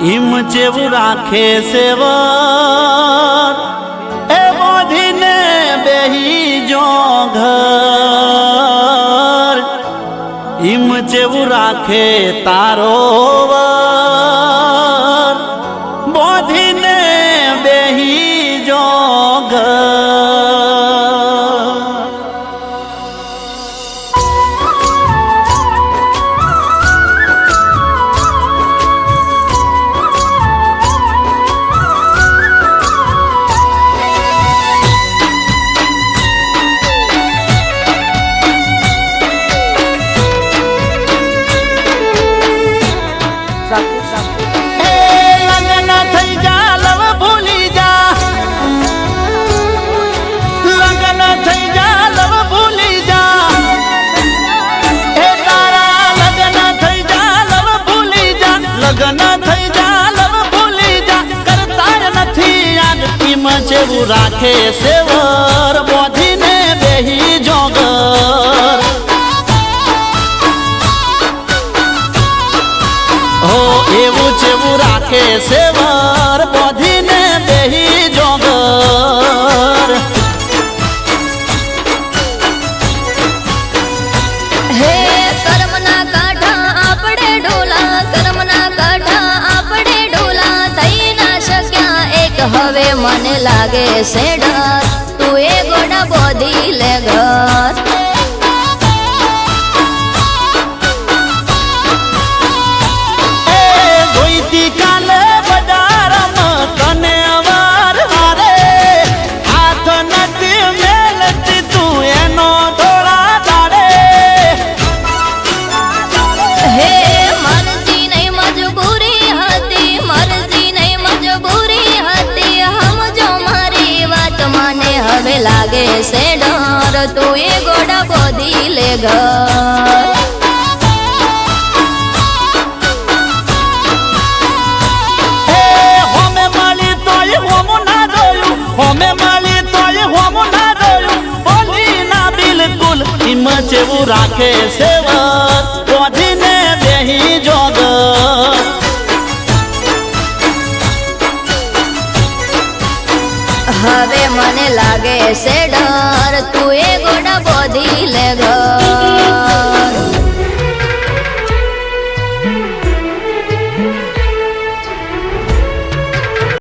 ઈમ જેવું રાખે સેવર એ બોધીને બેહી જો ઘર ઈમ જેવું રાખે તારો વર બોધીને બેહી જો ઘર જેવું રાખે સેવર બોધીને બેહી જોગર હો એવું જેવું રાખે સેવર બોધીને બેહી જોગર હે કર્મના કાંઠા આપણે ઢોલા કર્મના કાંઠા આપણે ઢોલા થઈ ના શક્યા એક હવે મને લાગે છે ડર તું એ ગોડા બોધી લે ઘર જોઈતી કાલે બજારમાં તને અવાર હારે હાથ નથી મેલતી તું એનો થોડા દાડે હે મરજી નહીં મજબૂરી હતી મરજી નહીં મજબૂરી હતી સમજો મારી વાત મને હવે લાગે છે ડર તું એ ગોડા બોધી લે ઘર હોમે માલી તોય હોમ ના જોયું બોલી ના બિલકુલ ઈમ જેવું રાખે સેવર બોધીને બેહી જોગર હવે મને લાગે છે ડર તું એ ગોડા બોધી લે